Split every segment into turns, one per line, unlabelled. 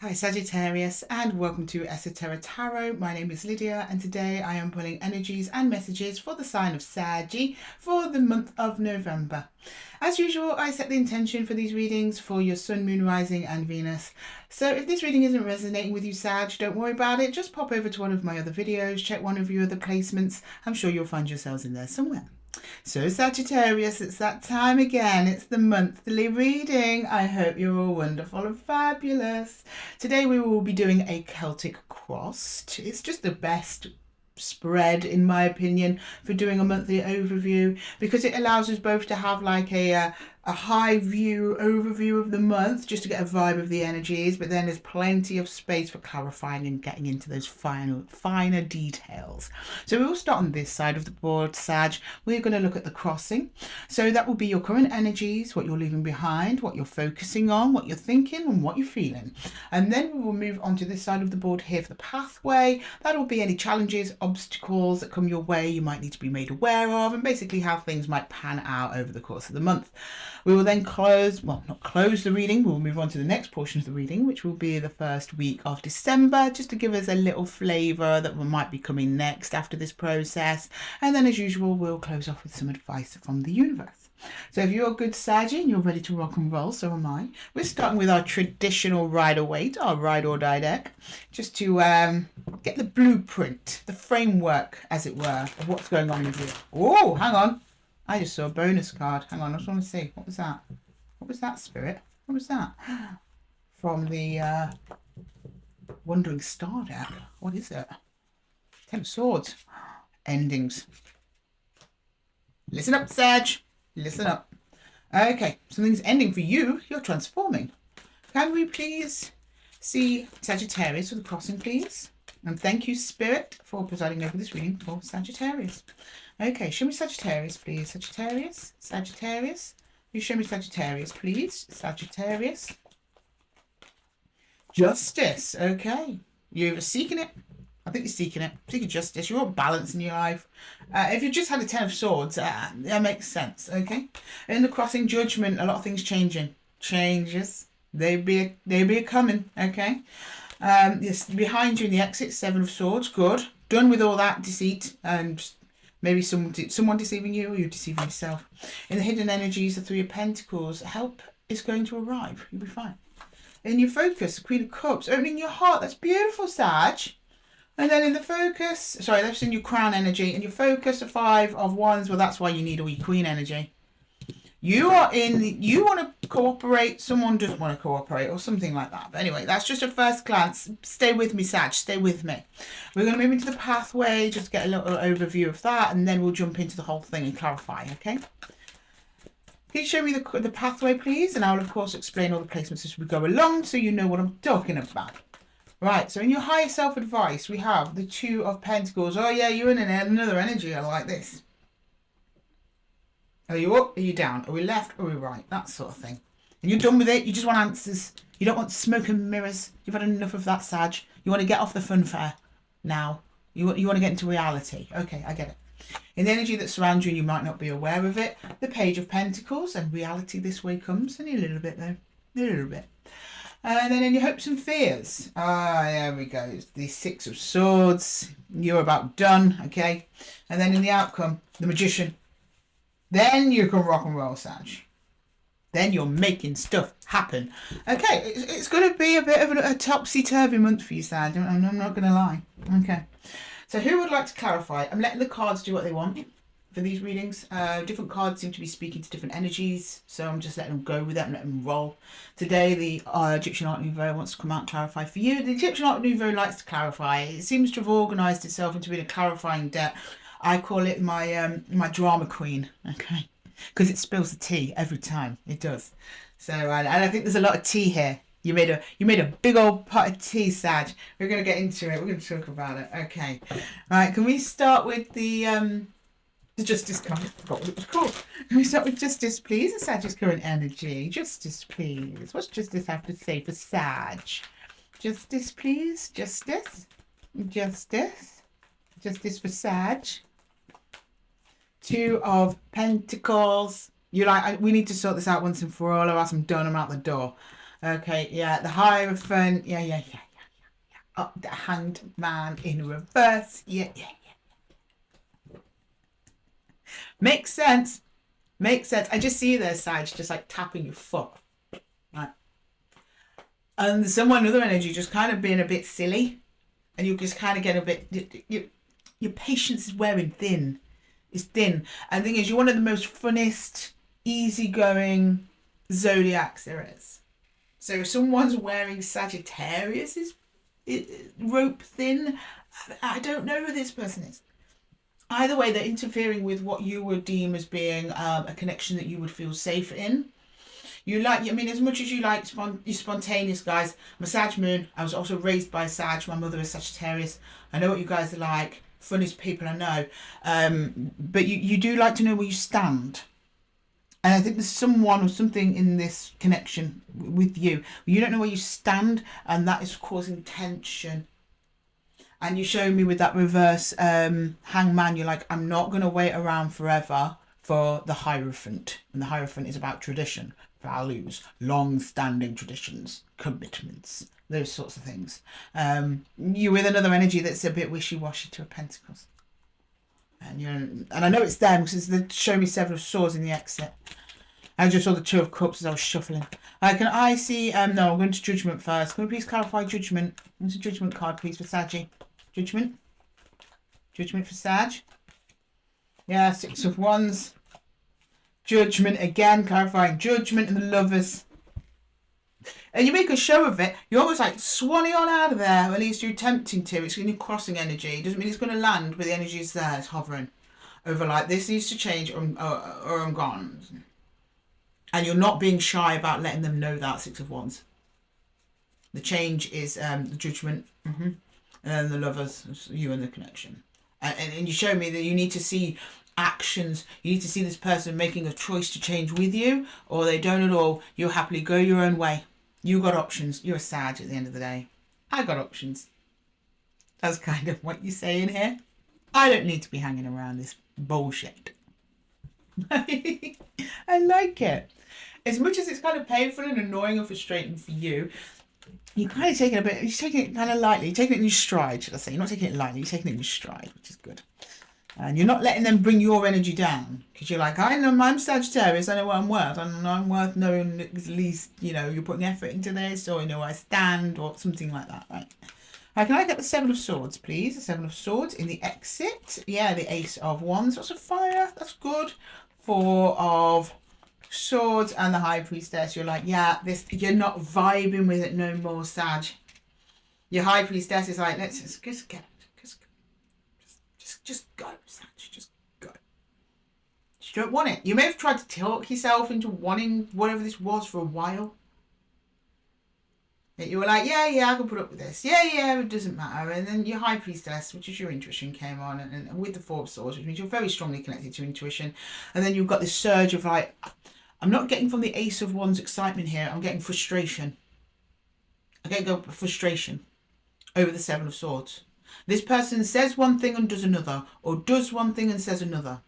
Hi Sagittarius, and welcome to Esotera Tarot. My name is Lydia, and today I am pulling energies and messages for the sign of Sagi for the month of November. As usual, I set the intention for these readings for your Sun, Moon, Rising and Venus. So if this reading isn't resonating with you, Sag, don't worry about it. Just pop over to one of my other videos, check one of your other placements. I'm sure you'll find yourselves in there somewhere. So Sagittarius, it's that time again. It's the monthly reading. I hope you're all wonderful and fabulous. Today we will be doing a Celtic crossed. It's just the best spread, in my opinion, for doing a monthly overview, because it allows us both to have like a high view overview of the month, just to get a vibe of the energies, but then there's plenty of space for clarifying and getting into those finer details. So we will start on this side of the board, Sag. We're going to look at the crossing. So that will be your current energies, what you're leaving behind, what you're focusing on, what you're thinking and what you're feeling. And then we will move on to this side of the board here for the pathway. That will be any challenges, obstacles that come your way you might need to be made aware of, and basically how things might pan out over the course of the month. We will then not close the reading, we'll move on to the next portion of the reading, which will be the first week of December, just to give us a little flavour that might be coming next after this process. And then as usual, we'll close off with some advice from the universe. So if you're a good Saggy and you're ready to rock and roll, so am I. We're starting with our traditional Rider-Waite, our Ride or Die deck, just to get the blueprint, the framework, as it were, of what's going on with you. Oh, hang on. I just saw a bonus card. Hang on, I just want to see. What was that? What was that, Spirit? What was that? From the Wandering Star deck. What is it? Ten of Swords. Endings. Listen up, Sag. Listen up. Okay, something's ending for you. You're transforming. Can we please see Sagittarius for the crossing, please? And thank you, Spirit, for presiding over this reading for Sagittarius. Okay, show me Sagittarius, please. Sagittarius, Sagittarius. You show me Sagittarius, please. Sagittarius. Justice. Okay. You're seeking it. I think you're seeking it. Seeking justice. You want balance in your life. If you just had a Ten of Swords, that makes sense. Okay. In the crossing, judgment. A lot of things changing. Changes. They be a coming. Okay. Yes. Behind you in the exit, Seven of Swords. Good. Done with all that deceit and maybe someone deceiving you, or you deceiving yourself. In the hidden energies, the Three of Pentacles, help is going to arrive. You'll be fine. In your focus, the Queen of Cups, opening your heart. That's beautiful, Sag. And then in the focus, sorry, that's in your crown energy. In your focus, the Five of Wands. Well, that's why you need all your Queen energy. You want to cooperate, someone doesn't want to cooperate, or something like that. But anyway, that's just a first glance. Stay with me, Sag, stay with me. We're going to move into the pathway, just get a little overview of that, and then we'll jump into the whole thing and clarify, okay? Can you show me the pathway, please? And I'll, of course, explain all the placements as we go along, so you know what I'm talking about. Right, so in your higher self advice, we have the Two of Pentacles. Oh yeah, you're in another energy. I like this. Are you up? Are you down? Are we left? Are we right? That sort of thing. And you're done with it. You just want answers. You don't want smoke and mirrors. You've had enough of that, Sag. You want to get off the funfair now. You want to get into reality. Okay, I get it. In the energy that surrounds you, and you might not be aware of it, the Page of Pentacles, and reality this way comes. Only a little bit, though. A little bit. And then in your hopes and fears. There we go. It's the Six of Swords. You're about done, okay? And then in the outcome, the Magician. Then you can rock and roll, Sag. Then you're making stuff happen. Okay, it's going to be a bit of a topsy-turvy month for you, Sag. I'm not going to lie. Okay. So who would like to clarify? I'm letting the cards do what they want for these readings. Different cards seem to be speaking to different energies, so I'm just letting them go with that and letting them roll. Today, the Egyptian Art Nouveau wants to come out and clarify for you. The Egyptian Art Nouveau likes to clarify. It seems to have organised itself into being a clarifying deck. I call it my my drama queen, okay? Because it spills the tea every time. It does. So, and I think there's a lot of tea here. You made a big old pot of tea, Sag. We're going to get into it. We're going to talk about it. Okay. Right, can we start with the Justice card? I forgot what it was called. Can we start with Justice, please? The Sag's current energy. Justice, please. What's Justice have to say for Sag? Justice, please. Justice. Justice. Justice for Sag. Two of Pentacles. You're like, we need to sort this out once and for all, or else I'm done, I'm out the door. Okay, yeah, the Hierophant. Yeah. Up the Hanged Man in reverse. Yeah. Makes sense. Makes sense. I just see you there, Sag, just like tapping your foot. Right. And someone, other energy, just kind of being a bit silly. And you just kind of get a bit... Your patience is wearing thin. It's thin. And the thing is, you're one of the most funnest, easygoing zodiacs there is. So if someone's wearing Sagittarius is rope thin, I don't know who this person is. Either way, they're interfering with what you would deem as being a connection that you would feel safe in. You like, I mean, as much as you like you're spontaneous guys. I'm a Sag moon. I was also raised by Sag. My mother is Sagittarius. I know what you guys are like. Funniest people I know. But you do like to know where you stand. And I think there's someone or something in this connection with you. You don't know where you stand, and that is causing tension. And you show me with that reverse hangman, you're like, I'm not going to wait around forever for the Hierophant. And the Hierophant is about tradition, values, long-standing traditions, commitments, those sorts of things. You're with another energy that's a bit wishy-washy to a Pentacles. And I know it's them because they show me Seven of Swords in the exit. I just saw the Two of Cups as I was shuffling. Can I see... no, I'm going to Judgment first. Can we please clarify Judgment? What's a Judgment card, please, for Saggy? Judgment? Judgment for Sag? Yeah, Six of Wands. Judgment again, clarifying Judgment and the Lovers. And you make a show of it. You're almost like swanning on out of there, or at least you're attempting to. It's going to be crossing energy. It doesn't mean it's going to land, but the energy is there. It's hovering over like, this needs to change or I'm gone. And you're not being shy about letting them know that, Six of Wands. The change is the Judgment. And then the Lovers, you and the connection. And you show me that you need to see actions. You need to see this person making a choice to change with you, or they don't at all. You'll happily go your own way. You got options. You're a Sag at the end of the day. I got options. That's kind of what you're saying here. I don't need to be hanging around this bullshit. I like it. As much as it's kind of painful and annoying and frustrating for you, you're kind of taking you're taking it kind of lightly. You're taking it in your stride, should I say. You're not taking it lightly, you're taking it in your stride, which is good. And you're not letting them bring your energy down. Because you're like, I know I'm Sagittarius, I know what I'm worth. I'm worth knowing at least, you're putting effort into this, or you know where I stand, or something like that, right? Can I get the Seven of Swords, please? The Seven of Swords in the exit. Yeah, the Ace of Wands. Lots of fire. That's good. Four of Swords and the High Priestess. You're like, yeah, you're not vibing with it no more, Sag. Your High Priestess is like, let's just get it. Just go, Sag. Just go. You don't want it. You may have tried to talk yourself into wanting whatever this was for a while. You were like, yeah, I can put up with this. Yeah, it doesn't matter. And then your High Priestess, which is your intuition, came on. And with the Four of Swords, which means you're very strongly connected to intuition. And then you've got this surge of like, I'm not getting from the Ace of Wands excitement here. I'm getting frustration. I get frustration over the Seven of Swords. This person says one thing and does another, or does one thing and says another.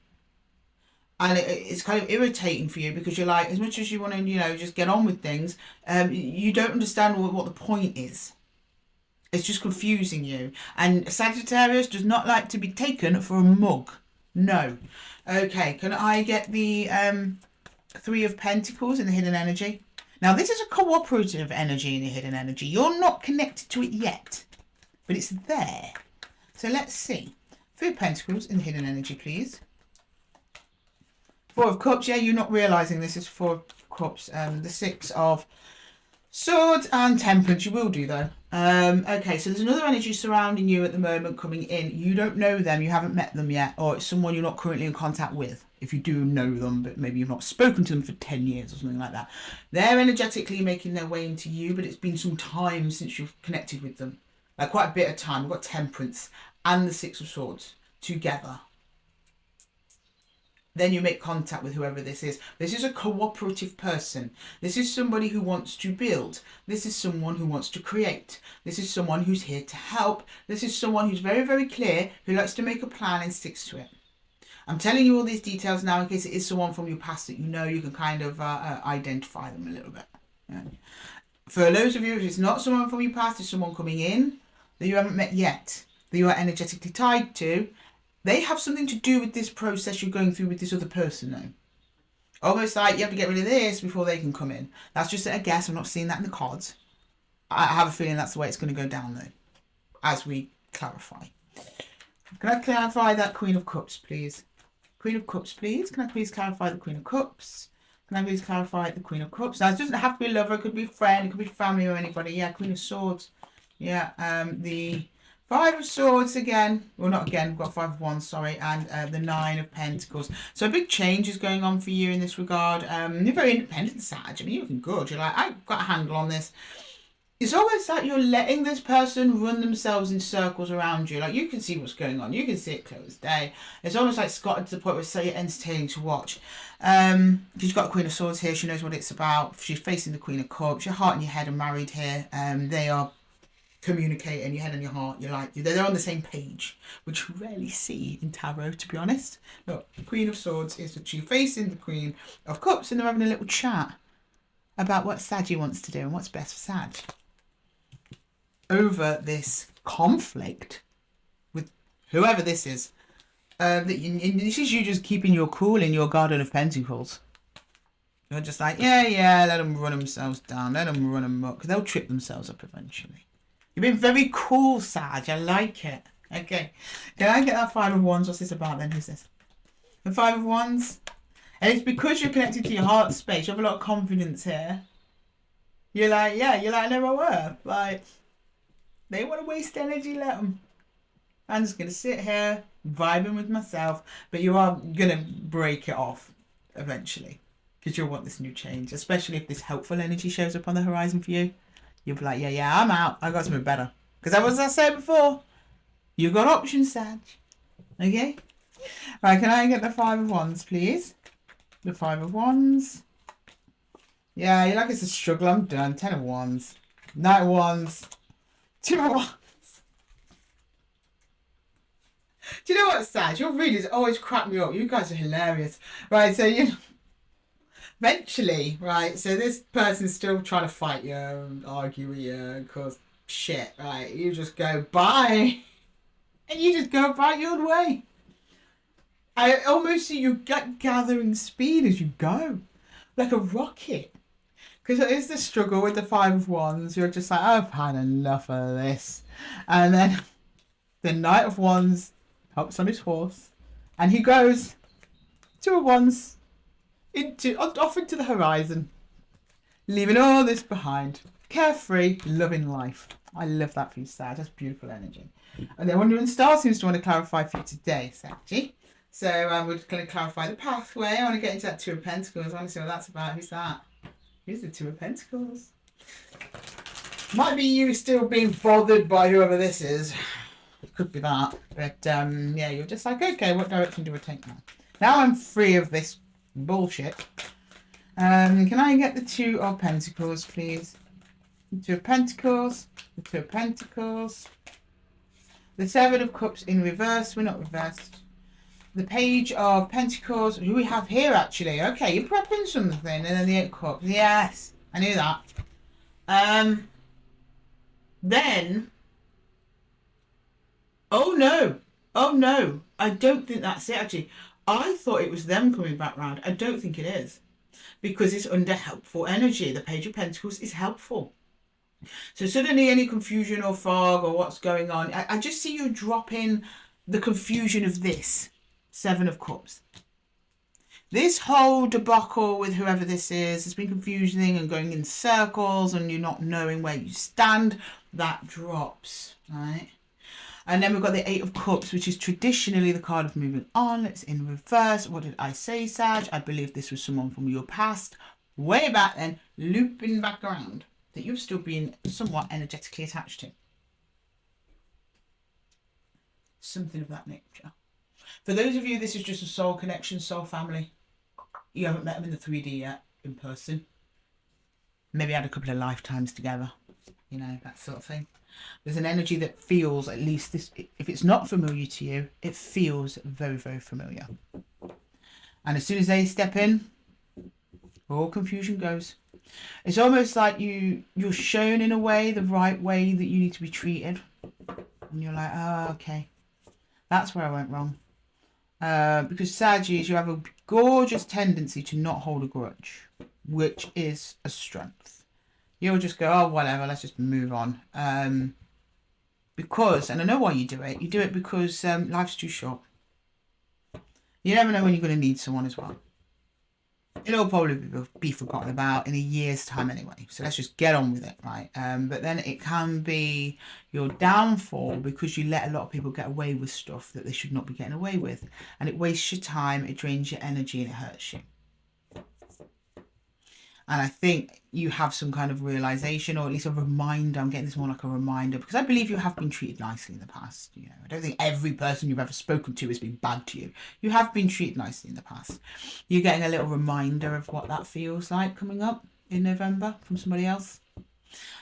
And it's kind of irritating for you because you're like, as much as you want to, just get on with things, you don't understand what the point is. It's just confusing you. And Sagittarius does not like to be taken for a mug. No. Okay, can I get the Three of Pentacles in the hidden energy? Now, this is a cooperative energy in the hidden energy. You're not connected to it yet, but it's there. So let's see. Three of Pentacles in the hidden energy, please. Four of Cups. Yeah, you're not realising this is Four of Cups. The Six of Swords and Temperance. You will do, though. Okay, so there's another energy surrounding you at the moment coming in. You don't know them. You haven't met them yet. Or it's someone you're not currently in contact with. If you do know them, but maybe you've not spoken to them for 10 years or something like that. They're energetically making their way into you, but it's been some time since you've connected with them. Like quite a bit of time. We've got Temperance and the Six of Swords together. Then you make contact with whoever this is. This is a cooperative person. This is somebody who wants to build. This is someone who wants to create. This is someone who's here to help. This is someone who's very, very clear, who likes to make a plan and sticks to it. I'm telling you all these details now in case it is someone from your past that you can kind of identify them a little bit. Yeah. For those of you, if it's not someone from your past, it's someone coming in that you haven't met yet, that you are energetically tied to, they have something to do with this process you're going through with this other person though. Almost like you have to get rid of this before they can come in. That's just a guess. I'm not seeing that in the cards. I have a feeling that's the way it's going to go down though, as we clarify. Can I clarify that Queen of Cups, please? Queen of Cups, please. Can I please clarify the Queen of Cups? Can I please clarify the Queen of Cups? Now, it doesn't have to be a lover. It could be a friend. It could be family or anybody. Yeah, Queen of Swords. Yeah, the Five of Swords again. Well, not again. We've got Five of Wands, sorry. And the Nine of Pentacles. So a big change is going on for you in this regard. You're very independent, Sag. I mean, you're looking good. You're like, I've got a handle on this. It's almost like you're letting this person run themselves in circles around you. Like, you can see what's going on. You can see it clear as day. It's almost like it's gotten to the point where it's so entertaining to watch. She's got a Queen of Swords here. She knows what it's about. She's facing the Queen of Cups. Your heart and your head are married here. They are communicating, your head and your heart. You're like, they're on the same page, which you rarely see in tarot, to be honest. Look, the Queen of Swords is that she's facing the Queen of Cups and they're having a little chat about what Saggy wants to do and what's best for Sag. Over this conflict with whoever this is. This is you just keeping your cool in your Garden of Pentacles. You're just like, yeah, let them run themselves down. Let them run amok. They'll trip themselves up eventually. You've been very cool, Sag. I like it. Okay. Can I get that Five of Wands? What's this about then? Who's this? The Five of Wands. And it's because you're connected to your heart space. You have a lot of confidence here. You're like, I know my worth. Like, they want to waste energy, let them. I'm just going to sit here, vibing with myself, but you are going to break it off eventually because you'll want this new change, especially if this helpful energy shows up on the horizon for you. You'll be like, yeah, I'm out. I got something better. Because that was I said before. You got options, Sag. Okay? Right, can I get the Five of Wands, please? The Five of Wands. Yeah, you're like, it's a struggle. I'm done. 10 of Wands. Knight of Wands. 2 of Wands. Do you know what, Sag? Your readers always crack me up. You guys are hilarious. Right, so you... Eventually, right, so this person's still trying to fight you and argue with you and cause shit, right? You just go, bye. And you just go about your way. I almost see you gathering speed as you go. Like a rocket. Because it is the struggle with the Five of Wands. You're just like, I've had enough of this. And then the Knight of Wands hops on his horse. And he goes, 2 of Wands, off into the horizon. Leaving all this behind. Carefree, loving life. I love that for you, Sag. That's beautiful energy. And then Wandering Star seems to want to clarify for you today, Saggy. So we're just going to clarify the pathway. I want to get into that Two of Pentacles. I want to see what that's about. Who's that? Who's the Two of Pentacles? Might be you still being bothered by whoever this is. It could be that. But yeah, you're just like, okay, what direction do I take now? Now I'm free of this bullshit. Can I get the Two of Pentacles, please? The Two of Pentacles. The Two of Pentacles. The Seven of Cups in reverse. We're not reversed. The Page of Pentacles. Who we have here, actually. Okay, you're prepping something. And then the Eight of Cups. Yes, I knew that. Then... Oh, no. Oh, no. I don't think that's it, actually. I thought it was them coming back round. I don't think it is. Because it's under helpful energy. The Page of Pentacles is helpful. So suddenly any confusion or fog or what's going on, I just see you dropping the confusion of this. Seven of Cups. This whole debacle with whoever this is has been confusing and going in circles and you're not knowing where you stand. That drops, right? And then we've got the Eight of Cups, which is traditionally the card of moving on. It's in reverse. What did I say, Sag? I believe this was someone from your past, way back then, looping back around, that you've still been somewhat energetically attached to. Something of that nature. For those of you, this is just a soul connection, soul family. You haven't met them in the 3D yet, in person. Maybe had a couple of lifetimes together. You know, that sort of thing. There's an energy that feels, at least this, if it's not familiar to you, it feels very, very familiar. And as soon as they step in, all confusion goes. It's almost like you're shown in a way, the right way that you need to be treated. And you're like, oh, okay. That's where I went wrong. Because Sagittarius, you have a gorgeous tendency to not hold a grudge, which is a strength. You'll just go, oh, whatever, let's just move on. Because, and I know why you do it because life's too short. You never know when you're going to need someone as well. It'll probably be forgotten about in a year's time anyway. So let's just get on with it, right? But then it can be your downfall because you let a lot of people get away with stuff that they should not be getting away with. And it wastes your time, it drains your energy, and it hurts you. And I think you have some kind of realization, or at least a reminder. I'm getting this more like a reminder because I believe you have been treated nicely in the past. You know, I don't think every person you've ever spoken to has been bad to you. You have been treated nicely in the past. You're getting a little reminder of what that feels like coming up in November from somebody else.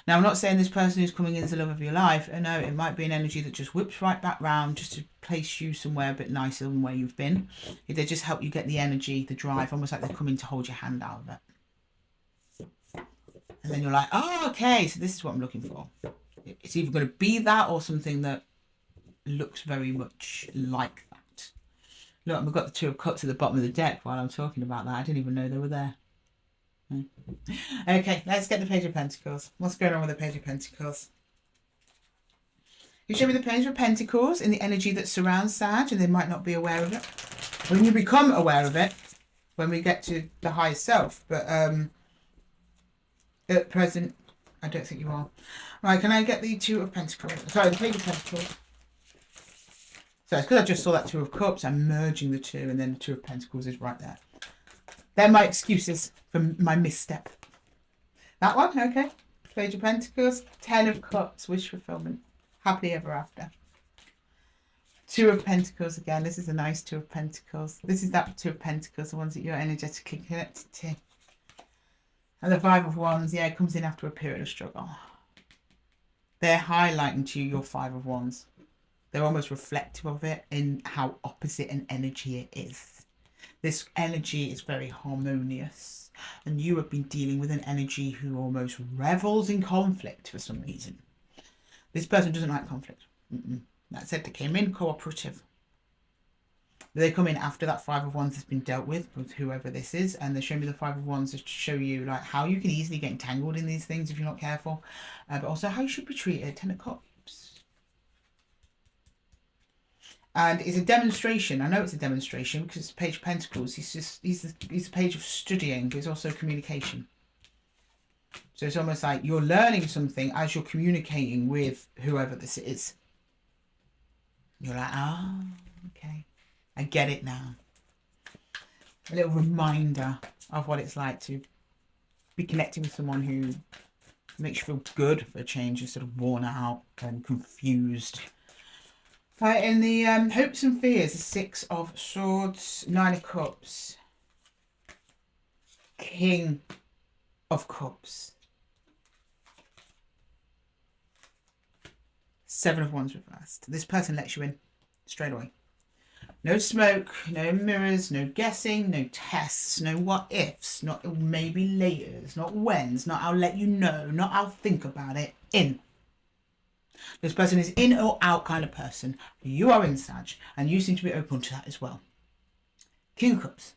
Now, I'm not saying this person who's coming in is the love of your life. I know it might be an energy that just whips right back round just to place you somewhere a bit nicer than where you've been. They just help you get the energy, the drive, almost like they're coming to hold your hand out of it. And then you're like, oh, okay, so this is what I'm looking for. It's either going to be that or something that looks very much like that. Look, we've got the Two of Cups at the bottom of the deck while I'm talking about that. I didn't even know they were there. Okay, let's get the Page of Pentacles. What's going on with the Page of Pentacles? You show me the Page of Pentacles in the energy that surrounds Sag, and they might not be aware of it. When you become aware of it, when we get to the higher self, but at present, I don't think you are. Right, can I get the Two of Pentacles? Sorry, the Page of Pentacles. So it's because I just saw that Two of Cups. I'm merging the two, and then the Two of Pentacles is right there. They're my excuses for my misstep. That one, okay. Page of Pentacles. 10 of Cups, wish fulfillment. Happily ever after. Two of Pentacles again. This is a nice Two of Pentacles. This is that Two of Pentacles, the ones that you're energetically connected to. And the Five of Wands, yeah, it comes in after a period of struggle. They're highlighting to you your Five of Wands. They're almost reflective of it in how opposite an energy it is. This energy is very harmonious. And you have been dealing with an energy who almost revels in conflict for some reason. This person doesn't like conflict. That said, they came in cooperative. They come in after that Five of Wands has been dealt with whoever this is, and they show me the Five of Wands to show you like how you can easily get entangled in these things if you're not careful, but also how you should be treated. 10 of Cups. And it's a demonstration. I know it's a demonstration because it's a Page of Pentacles. He's a page of studying, but it's also communication. So it's almost like you're learning something as you're communicating with whoever this is. You're like, oh, okay. I get it now. A little reminder of what it's like to be connecting with someone who makes you feel good for a change. You're sort of worn out and confused. Right, in the hopes and fears, the Six of Swords, 9 of Cups, King of Cups, 7 of Wands reversed. This person lets you in straight away. No smoke, no mirrors, no guessing, no tests, no what ifs, not maybe laters, not whens, not I'll let you know, not I'll think about it. In. This person is in or out kind of person. You are in, Sag, and you seem to be open to that as well. King of Cups.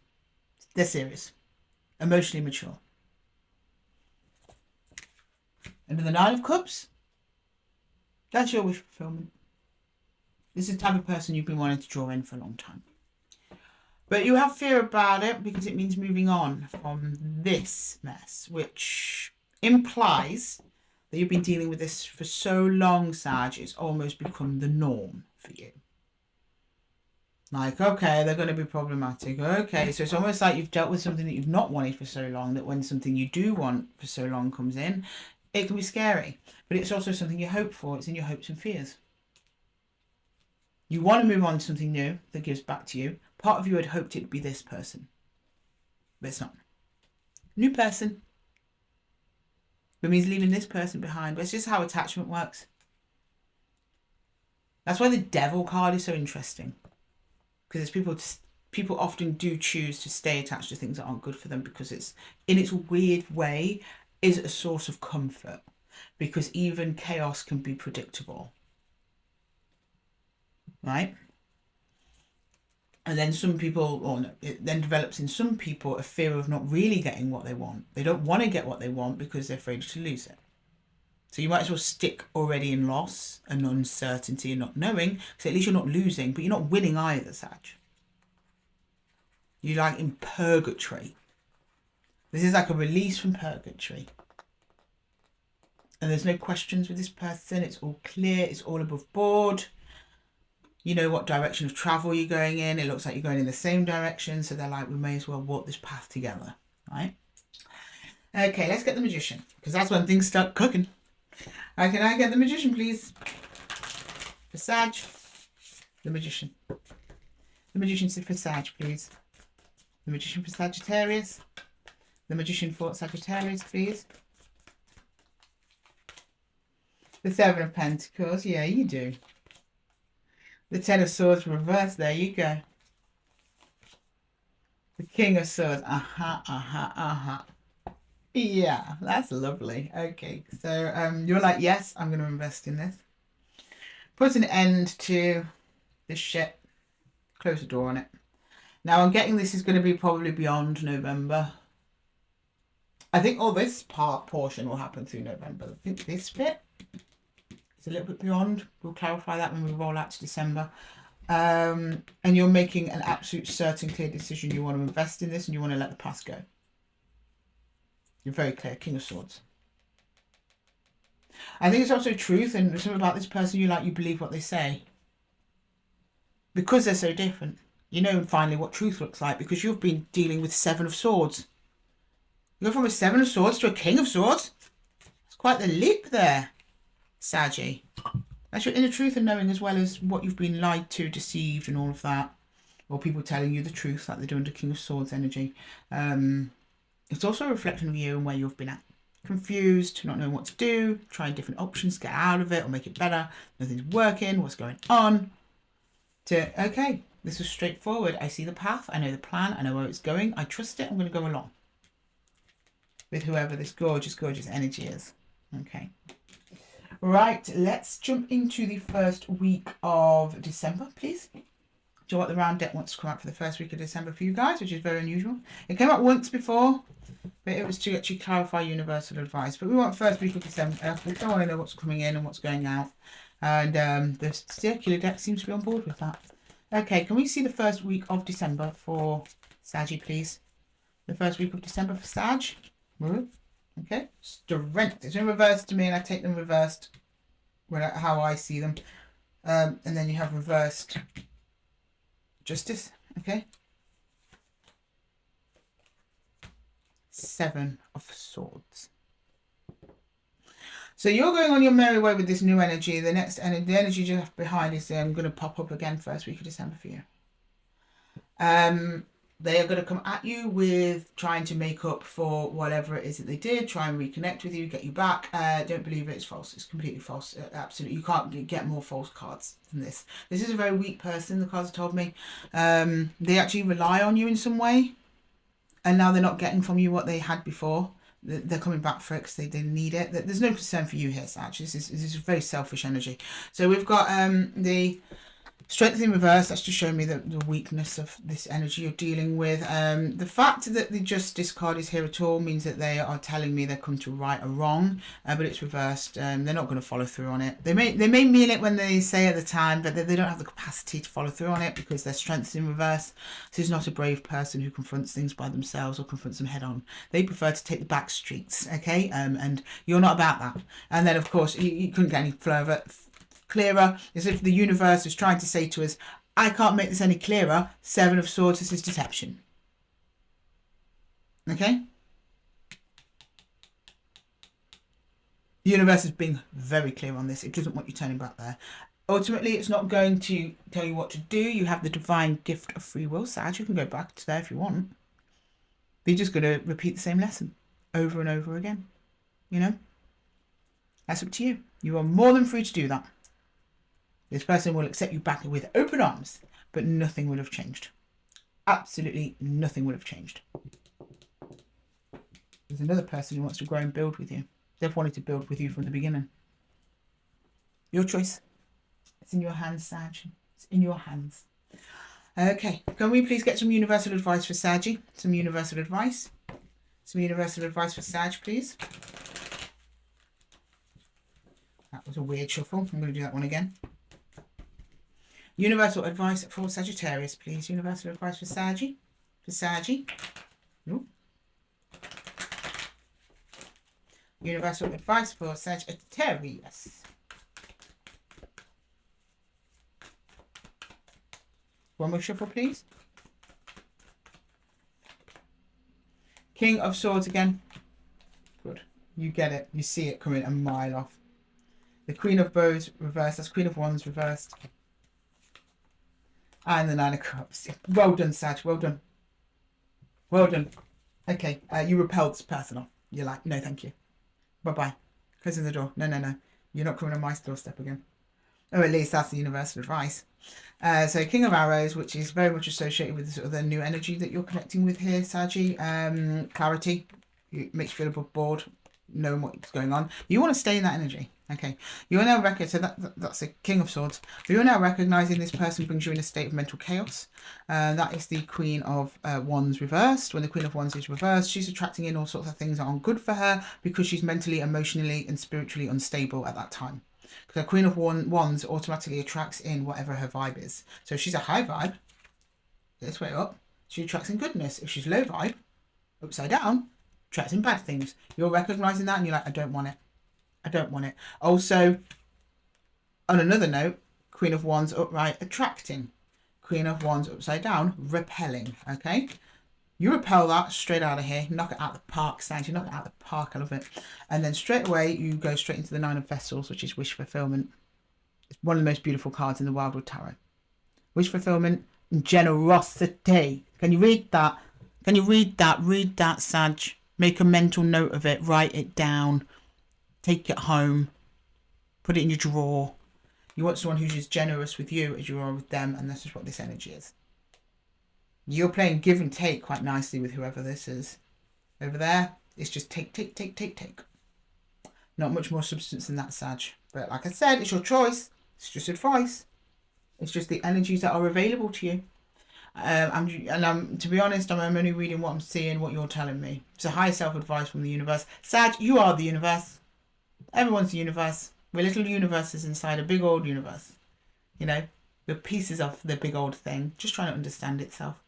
They're serious. Emotionally mature. And with the 9 of Cups, that's your wish fulfillment. This is the type of person you've been wanting to draw in for a long time. But you have fear about it because it means moving on from this mess, which implies that you've been dealing with this for so long, Sag, it's almost become the norm for you. Like, okay, they're going to be problematic. Okay, so it's almost like you've dealt with something that you've not wanted for so long, that when something you do want for so long comes in, it can be scary. But it's also something you hope for. It's in your hopes and fears. You want to move on to something new that gives back to you. Part of you had hoped it would be this person. But it's not. New person. It means leaving this person behind. But it's just how attachment works. That's why the Devil card is so interesting. Because there's people people often do choose to stay attached to things that aren't good for them because it's, in its weird way, is a source of comfort, because even chaos can be predictable, right? And then some people, or no, it then develops in some people a fear of not really getting what they want. They don't want to get what they want because they're afraid to lose it. So you might as well stick already in loss and uncertainty and not knowing, so at least you're not losing, but you're not winning either, Sag. You're like in purgatory. This is like a release from purgatory. And there's no questions with this person. It's all clear. It's all above board. You know what direction of travel you're going in. It looks like you're going in the same direction. So they're like, we may as well walk this path together, right? Okay, let's get the Magician, because that's when things start cooking. Can I get the Magician, please? For Sag, the Magician. The Magician for Sag, please. The Magician for Sagittarius. The Magician for Sagittarius, please. The Seven of Pentacles. Yeah, you do. The Ten of Swords reversed. There you go. The King of Swords. Yeah, that's lovely. Okay, so you're like, yes, I'm going to invest in this. Put an end to this shit. Close the door on it. Now, I'm getting this is going to be probably beyond November. I think all this portion will happen through November. I think this bit is a little bit beyond. We'll clarify that when we roll out to December. And you're making an absolute certain clear decision. You want to invest in this and you want to let the past go. You're very clear. King of Swords. I think it's also truth, and something about this person you like, you believe what they say. Because they're so different. You know finally what truth looks like, because you've been dealing with Seven of Swords. You go from a Seven of Swords to a King of Swords. It's quite the leap there, Saggy. That's your inner truth and knowing, as well as what you've been lied to, deceived and all of that. Or people telling you the truth like they do under King of Swords energy. It's also a reflection of you and where you've been at. Confused, not knowing what to do, trying different options, get out of it or make it better. Nothing's working, what's going on? To, okay, this is straightforward. I see the path, I know the plan, I know where it's going. I trust it, I'm going to go along with whoever this gorgeous, gorgeous energy is. Okay. Right, let's jump into the first week of December, please. Do you know what the round deck wants to come out for the first week of December for you guys, which is very unusual. It came out once before, but it was to actually clarify universal advice. But we want first week of December. We don't want to know what's coming in and what's going out. And the circular deck seems to be on board with that. Okay, can we see the first week of December for Saggy, please? The first week of December for Sag. Okay, Strength. It's in reverse to me, and I take them reversed how I see them. And then you have reversed Justice. Okay. Seven of Swords. So you're going on your merry way with this new energy. The next energy, the energy you have behind is going to pop up again first week of December for you. They are going to come at you with trying to make up for whatever it is that they did, try and reconnect with you, get you back. Don't believe it, it's false. It's completely false. Absolutely. You can't get more false cards than this. This is a very weak person, the cards have told me. They actually rely on you in some way, and now they're not getting from you what they had before. They're coming back for it because they need it. There's no concern for you here, actually. This is very selfish energy. So we've got the Strength in reverse. That's just showing me the weakness of this energy you're dealing with. The fact that the Justice card is here at all means that they are telling me they're come to right or wrong, but it's reversed. They're not going to follow through on it. They may mean it when they say at the time, but they don't have the capacity to follow through on it because their strength's in reverse. This is not a brave person who confronts things by themselves or confronts them head on. They prefer to take the back streets, okay? And you're not about that. And then, of course, you couldn't get any clearer, as if the universe is trying to say to us, I can't make this any clearer. Seven of Swords, this is deception. Okay? The universe is being very clear on this. It doesn't want you turning back there. Ultimately, it's not going to tell you what to do. You have the divine gift of free will, Sag. You can go back to there if you want. They're just going to repeat the same lesson over and over again. You know? That's up to you. You are more than free to do that. This person will accept you back with open arms, but nothing will have changed. Absolutely nothing would have changed. There's another person who wants to grow and build with you. They've wanted to build with you from the beginning. Your choice. It's in your hands, Sag. It's in your hands. Okay, can we please get some universal advice for Saggy? Some universal advice. Some universal advice for Sag, please. That was a weird shuffle. I'm going to do that one again. Universal advice for Sagittarius, please. Universal advice for Saggy. For Saggy. Ooh. Universal advice for Sagittarius. One more shuffle, please. King of Swords again. Good. You get it. You see it coming a mile off. The Queen of Bows reversed. That's Queen of Wands reversed. And the Nine of Cups. Well done, Sag. Well done. Well done. Okay. You repelled this person off. You're like, no, thank you. Bye-bye. Closing the door. No, no, no. You're not coming on my doorstep again. Or at least that's the universal advice. So King of Arrows, which is very much associated with sort of the new energy that you're connecting with here, Saggy. Clarity. It makes you feel above board, knowing what's going on. You want to stay in that energy. Okay. You're now so that's a King of Swords. You're now recognizing this person brings you in a state of mental chaos. That is the Queen of Wands reversed. When the Queen of Wands is reversed, she's attracting in all sorts of things that aren't good for her because she's mentally, emotionally, and spiritually unstable at that time. Because the Queen of Wands automatically attracts in whatever her vibe is. So if she's a high vibe, this way up, she attracts in goodness. If she's low vibe, upside down, attracts in bad things. You're recognizing that and you're like, I don't want it. I don't want it. Also, on another note, Queen of Wands upright, attracting. Queen of Wands upside down, repelling. Okay? You repel that straight out of here. Knock it out of the park, Sag. You knock it out of the park. I love it. And then straight away, you go straight into the Nine of Vessels, which is wish fulfillment. It's one of the most beautiful cards in the Wildwood Tarot. Wish fulfillment and generosity. Can you read that? Can you read that? Read that, Sag. Make a mental note of it. Write it down. Take it home. Put it in your drawer. You want someone who's as generous with you as you are with them, and this is what this energy is. You're playing give and take quite nicely with whoever this is. Over there, it's just take, take, take, take, take. Not much more substance than that, Sag. But like I said, it's your choice. It's just advice. It's just the energies that are available to you. To be honest, I'm only reading what I'm seeing, what you're telling me. It's a higher self-advice from the universe. Sag, you are the universe. Everyone's the universe. We're little universes inside a big old universe. You know, the pieces of the big old thing, just trying to understand itself.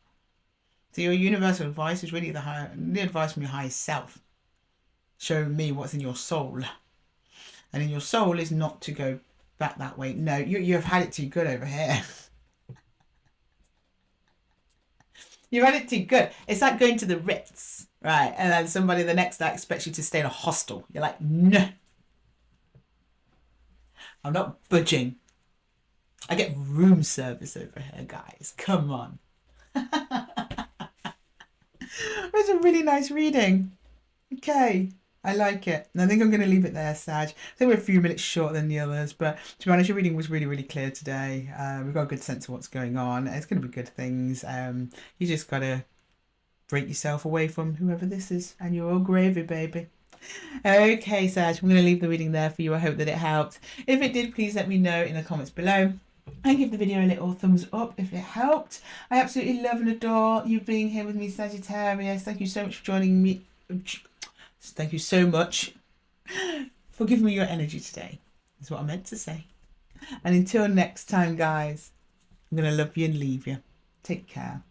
So your universal advice is really the advice from your highest self. Showing me what's in your soul. And in your soul is not to go back that way. No, you've had it too good over here. You've had it too good. It's like going to the Ritz, right? And then somebody the next day expects you to stay in a hostel. You're like, no. I'm not budging. I get room service over here, guys. Come on. It's a really nice reading. Okay. I like it. And I think I'm going to leave it there, Sag. I think we're a few minutes shorter than the others, but to be honest, your reading was really, really clear today. We've got a good sense of what's going on. It's going to be good things. You just got to break yourself away from whoever this is, and you're all gravy, baby. Okay, Sag, I'm going to leave the reading there for you. I hope that it helped. If it did, please let me know in the comments below. And give the video a little thumbs up if it helped. I absolutely love and adore you being here with me, Sagittarius. Thank you so much for joining me. Thank you so much for giving me your energy today. That's what I meant to say. And until next time, guys, I'm going to love you and leave you. Take care.